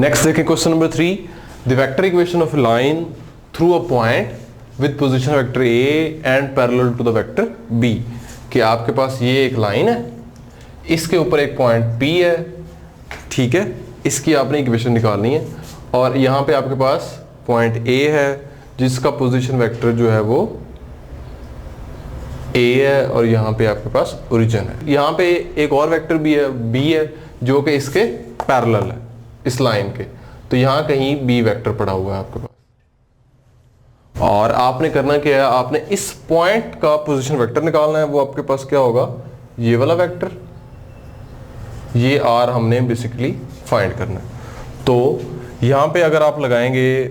Next देखें question number 3, the vector equation of line through a point with position vector A and parallel to the vector B. कि आपके पास ये एक line है, इसके ऊपर एक पॉइंट P है, ठीक है, इसकी आपने इक्वेशन निकालनी है। और यहाँ पे आपके पास पॉइंट A है जिसका पोजीशन वेक्टर जो है वो A है, और यहाँ पे आपके पास ओरिजिन है। यहाँ पे एक और वेक्टर भी है B है जो कि इसके पैरेलल है इस लाइन के, तो यहाँ कहीं B वेक्टर पड़ा हुआ है आपके पास। और आपने करना क्या है, आपने इस पॉइंट का पोजीशन वेक्टर निकालना है। वो आपके पास क्या होगा, ये वाला वेक्टर, ये R हमने बेसिकली फाइंड करना है। तो यहाँ पे अगर आप लगाएंगे,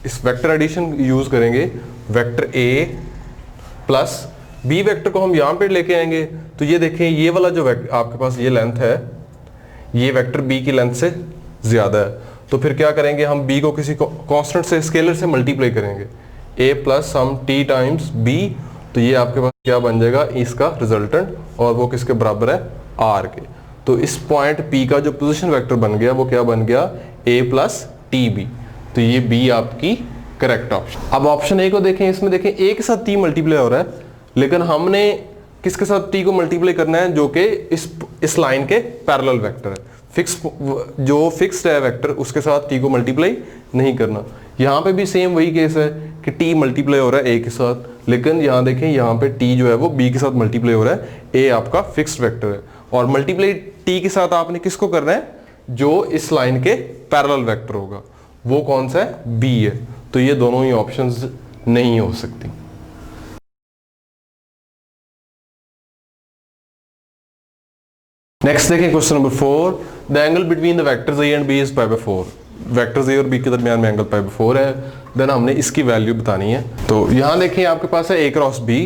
इस वेक्टर एडिशन यूज करेंगे, vector A plus B vector को हम यहाँ पे लेके आएंगे, तो ये देखें ये वाला जो आपके पास ये लेंथ है, ये वेक्टर B की लेंथ से ज्यादा है। तो फिर क्या करेंगे, हम B को किसी कांस्टेंट से, स्केलर से मल्टीप्लाई करेंगे, A plus some T times B। तो ये आपके पास क्या बन जाएगा, इसका रिजल्टेंट, और वो किसके बराबर है, R के। तो इस पॉइंट P का जो पोजीशन वेक्टर बन गया वो क्या बन गया, A प्लस TB। तो ये B आपकी करेक्ट ऑप्शन। अब ऑप्शन A को देखें, इसमें देखें A के साथ T मल्टीप्लाई हो रहा है, लेकिन हमने किसके साथ T को मल्टीप्लाई करना है, जो कि इस लाइन के पैरेलल वेक्टर है। जो फिक्स्ड है वेक्टर, उसके साथ T को मल्टीप्लाई नहीं करना। यहाँ पे भी सेम वही केस है कि T मल्टीप्लाई हो रहा है A के साथ, लेकिन यहाँ देखें यहाँ पे T जो है वो B के साथ मल्टीप्लाई हो रहा है। A आपका फिक्स्ड वेक्टर है, और मल्टीप्लाई T के साथ आपने किसको करना है, जो इस लाइन के पैरेलल वेक्टर होगा, वो कौन सा है, B है। तो ये दोनों ही ऑप्शंस नहीं हो सकती। नेक्स्ट देखें question number 4, the angle between the vectors A and B is π/4। Vectors A और B के दरमियान में एंगल π/4 है। देन हमने इसकी वैल्यू बतानी है। तो यहाँ देखें आपके पास है A cross B।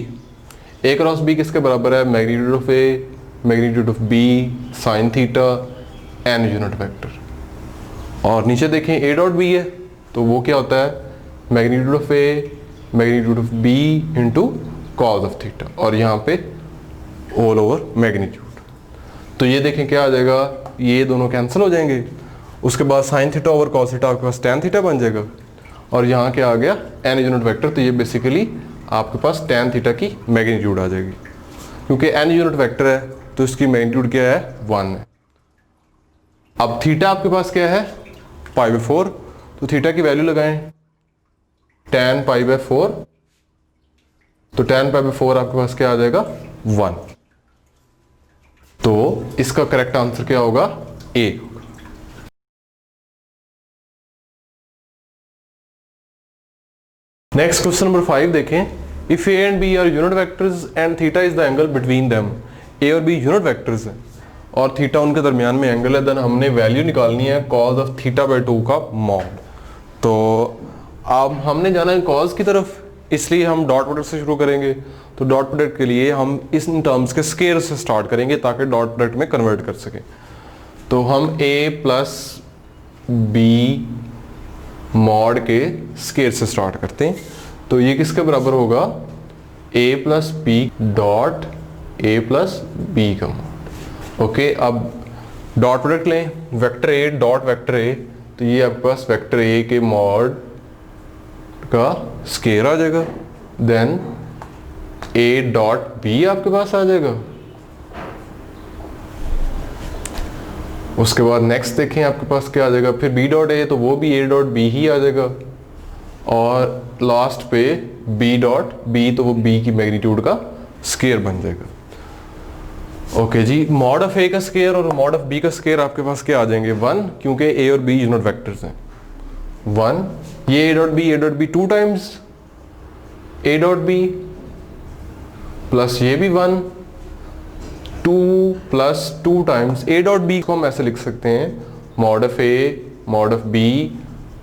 A cross B किसके बराबर है, magnitude of A magnitude of B sine theta N unit vector. और नीचे देखें A डॉट B है, तो वो क्या होता है, magnitude of A magnitude of B into cos of theta, और यहाँ पे ऑल ओवर मैग्नीट्यूड। तो ये देखें क्या आ जाएगा, ये दोनों कैंसिल हो जाएंगे। उसके बाद sine theta over cos theta आपके पास टैन थीटा बन जाएगा, और यहाँ क्या आ गया, एन यूनिट वेक्टर। तो ये बेसिकली आपके पास टैन थीटा की मैग्नीट्यूड आ जाएगी, क्योंकि एन यूनिट वेक्टर है तो इसकी मैग्नीट्यूड क्या है, 1 है। अब थीटा आपके पास क्या है, π/4। तो थीटा की वैल्यू लगाएं, टैन π/4। तो टैन π/4 आपके पास क्या आ जाएगा, 1। तो इसका करेक्ट आंसर क्या होगा, A। नेक्स्ट क्वेश्चन नंबर 5 देखें, if A and B are unit vectors and theta is the angle between them. A और B यूनिट वेक्टर्स हैं और थीटा उनके दरमियान में एंगल है। देन हमने वैल्यू निकालनी है cos ऑफ θ/2 का मॉड। तो अब हमने जाना है cos की तरफ, इसलिए हम डॉट प्रोडक्ट से शुरू करेंगे। तो डॉट प्रोडक्ट के लिए हम इन टर्म्स के स्केयर से स्टार्ट करेंगे ताकि डॉट प्रोडक्ट में कन्वर्ट कर सकें। तो हम A प्लस B मॉड के स्केयर से स्टार्ट करते हैं। तो ये किसके बराबर होगा, A plus B dot A plus B का मॉड। ओके, अब डॉट प्रोडक्ट लें, vector A dot vector A। तो ये आपके पास वेक्टर A के मॉड का स्केयर आ जाएगा। देन A डॉट B आपके पास आ जाएगा। उसके बाद नेक्स्ट देखें आपके पास क्या आ जाएगा, फिर B डॉट A, तो वो भी A डॉट B ही आ जाएगा। और लास्ट पे B डॉट B, तो वो B की मैग्नीट्यूड का स्केयर बन जाएगा। ओके जी, मॉड ऑफ A का स्केयर और मॉड ऑफ B का स्केयर आपके पास क्या आ जाएंगे, 1, क्योंकि A और B यूनिट वेक्टर्स हैं। 1, ये A dot B 2 times A dot B plus ये भी 1, 2 plus 2 times A dot B को हम ऐसे लिख सकते हैं, mod of A mod of B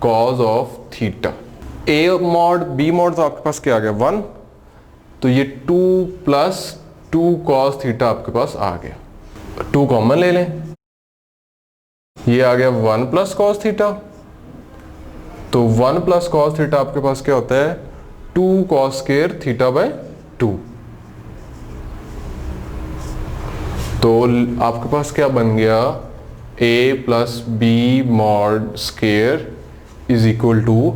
cause of theta. A mod B mod तो आपके पास क्या आ गया, 1। तो ये 2 प्लस 2 कॉस थीटा आपके पास आ गया। 2 कॉमन ले लें, ये आ गया 1 प्लस कॉस थीटा। तो 1 प्लस कॉस थीटा आपके पास क्या होता है, 2 कॉस स्क्वायर θ/2। तो आपके पास क्या बन गया, A plus B mod square is equal to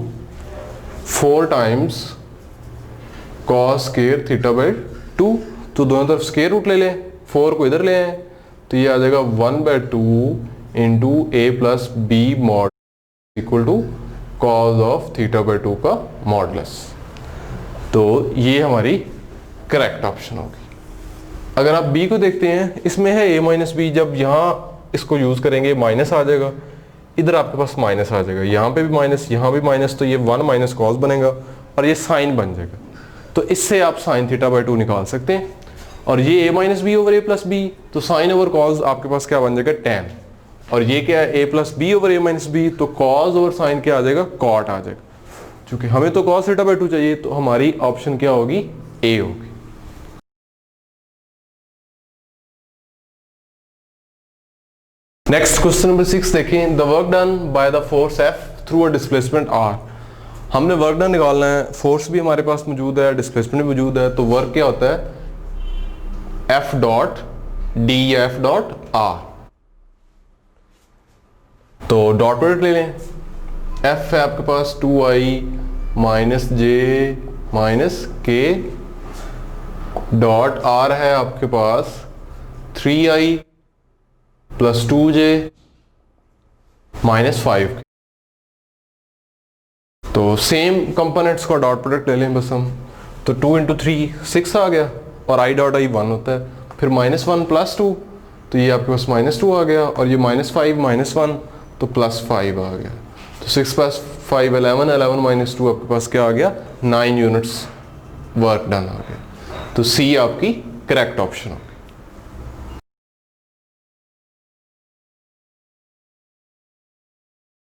4 times cos square theta by 2। तो दोनों तरफ स्केयर रूट ले लें, 4 को इधर ले आए, तो ये आ जाएगा 1/2 into A plus B mod equal to cos of theta by 2 का मॉडुलस। तो ये हमारी करेक्ट ऑप्शन होगी। अगर आप बी को देखते हैं, इसमें है a माइनस बी, जब यहाँ इसको यूज करेंगे माइनस आ जाएगा, इधर आपके पास माइनस आ जाएगा, यहाँ पे भी माइनस, यहाँ भी माइनस, तो ये 1 माइनस कॉस बनेगा और ये साइन बन जाएगा। तो इससे आप साइन थीटा बाई 2 निकाल सकते हैं। और ये a minus B over a plus B, तो साइन ओवर कॉस आपके पास क्या बन जाएगा, टैन। और ये क्या है, a plus B over a minus B, तो कॉस ओवर साइन क्या आ जाएगा, कॉट आ जाएगा। क्योंकि हमें तो कॉस थीटा बाई 2 चाहिए, तो हमारी ऑप्शन क्या होगी, ए होगी। नेक्स्ट क्वेश्चन नंबर 6 देखें। The work done by the force F through a displacement R। हमने वर्क डन निकालना है, फोर्स भी हमारे पास मौजूद है, डिस्प्लेसमेंट भी मौजूद है। तो वर्क क्या होता है, F डॉट D या F डॉट R। तो डॉट प्रोडक्ट ले लें। F है आपके पास 2i माइनस जे माइनस के, डॉट R है आपके पास 3i प्लस 2j माइनस 5। तो सेम कंपोनेंट्स का डॉट प्रोडक्ट ले लें बस हम। तो 2 इंटू 3 6 आ गया, और i डॉट i 1 होता है। फिर -1 प्लस 2, तो ये आपके पास -2 आ गया, और ये -5 -1 तो +5 आ गया। तो 6 प्लस 5 11, 11 माइनस 2 आपके पास क्या आ गया, 9 यूनिट्स वर्क डन आ गया। तो सी आपकी करेक्ट ऑप्शन होगी।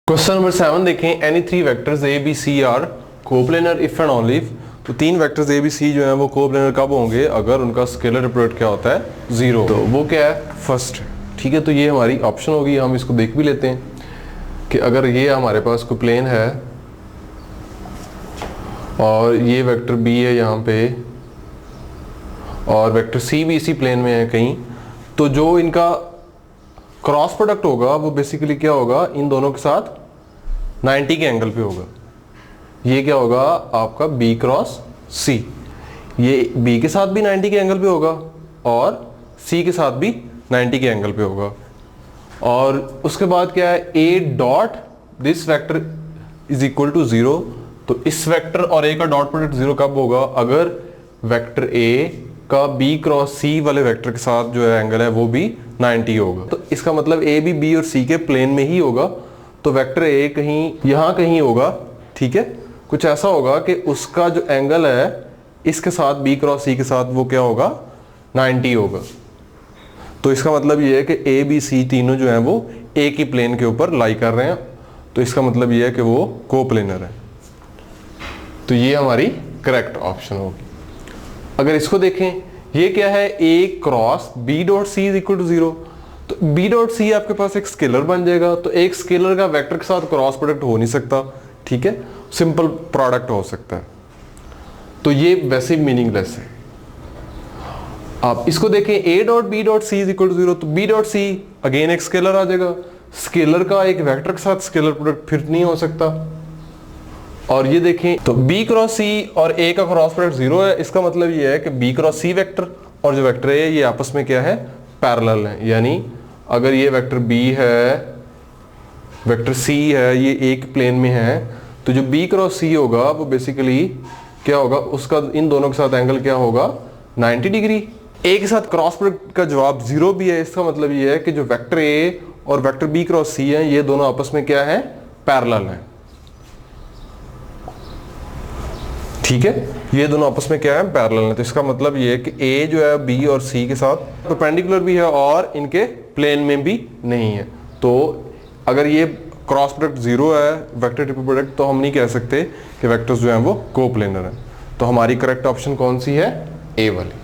क्वेश्चन नंबर 7 देखें। Any 3 vectors A B C are coplanar if and only. तो 3 वेक्टर्स ए बी सी जो है वो कोप्लेनर कब होंगे, अगर उनका स्केलर प्रोडक्ट क्या होता है, 0। तो वो क्या है, फर्स्ट। ठीक है, तो ये हमारी ऑप्शन होगी। हम इसको देख भी लेते हैं कि अगर ये हमारे पास कोई प्लेन है और ये वेक्टर बी है यहाँ पे, और वेक्टर सी भी इसी प्लेन में है कहीं, तो जो इनका क्रॉस प्रोडक्ट होगा वो बेसिकली क्या होगा, इन दोनों के साथ 90 के एंगल पे होगा। ये क्या होगा आपका B क्रॉस C, ये B के साथ भी 90 के एंगल पे होगा और C के साथ भी 90 के एंगल पे होगा। और उसके बाद क्या है, A dot this vector is equal to 0। तो इस वेक्टर और A का डॉट प्रोडक्ट 0 कब होगा, अगर वेक्टर A का B क्रॉस C वाले वेक्टर के साथ जो है एंगल है वो भी 90 होगा। तो इसका मतलब A भी B और C के प्लेन में ही होगा। तो वेक्टर A कहीं यहाँ कहीं होगा, ठीक है, कुछ ऐसा होगा कि उसका जो एंगल है इसके साथ B क्रॉस C के साथ वो क्या होगा, 90 होगा। तो इसका मतलब ये है कि A B C तीनों जो हैं वो एक ही प्लेन के ऊपर लाई कर रहे हैं। तो इसका मतलब ये है कि वो कोप्लेनर है। तो ये हमारी करेक्ट ऑप्शन होगी। अगर इसको देखें, ये क्या है, A cross B dot C is equal to 0। तो B डॉट C आपके पास एक स्केलर बन जाएगा। तो एक स्केलर का वेक्टर के साथ क्रॉस प्रोडक्ट हो नहीं सकता, ठीक है, सिंपल प्रोडक्ट हो सकता है। तो ये वैसे मीनिंगलेस है। आप इसको देखें, A dot B dot C is equal to 0। तो B डॉट C अगेन एक स्केलर आ जाएगा। स्केलर का एक वेक्टर के साथ स्केलर प्रोडक्ट फिर नहीं हो सकता। और ये देखें, तो B क्रॉस C और A का क्रॉस प्रोडक्ट 0 है। इसका मतलब ये है कि B क्रॉस C वेक्टर और जो वेक्टर है ये आपस में क्या है, पैरेलल है। यानी अगर ये वेक्टर B है, वेक्टर C है, ये एक प्लेन में है, तो जो B क्रॉस C होगा वो बेसिकली क्या होगा, उसका इन दोनों के साथ एंगल क्या होगा, 90 डिग्री। A के साथ क्रॉस प्रोडक्ट का जवाब 0 भी है। इसका मतलब ये है कि जो वेक्टर A और वेक्टर B क्रॉस C है ये दोनों आपस में क्या है, पैरेलल है। ठीक है, ये दोनों आपस में क्या है, पैरेलल है। तो इसका मतलब ये है कि A जो है B और C के साथ परपेंडिकुलर भी है और इनके प्लेन में भी नहीं है। तो अगर ये क्रॉस प्रोडक्ट 0 है, वेक्टर ट्रिपल प्रोडक्ट, तो हम नहीं कह सकते कि वेक्टर्स जो हैं वो कोप्लेनर हैं। तो हमारी करेक्ट ऑप्शन कौन सी है, A वाली।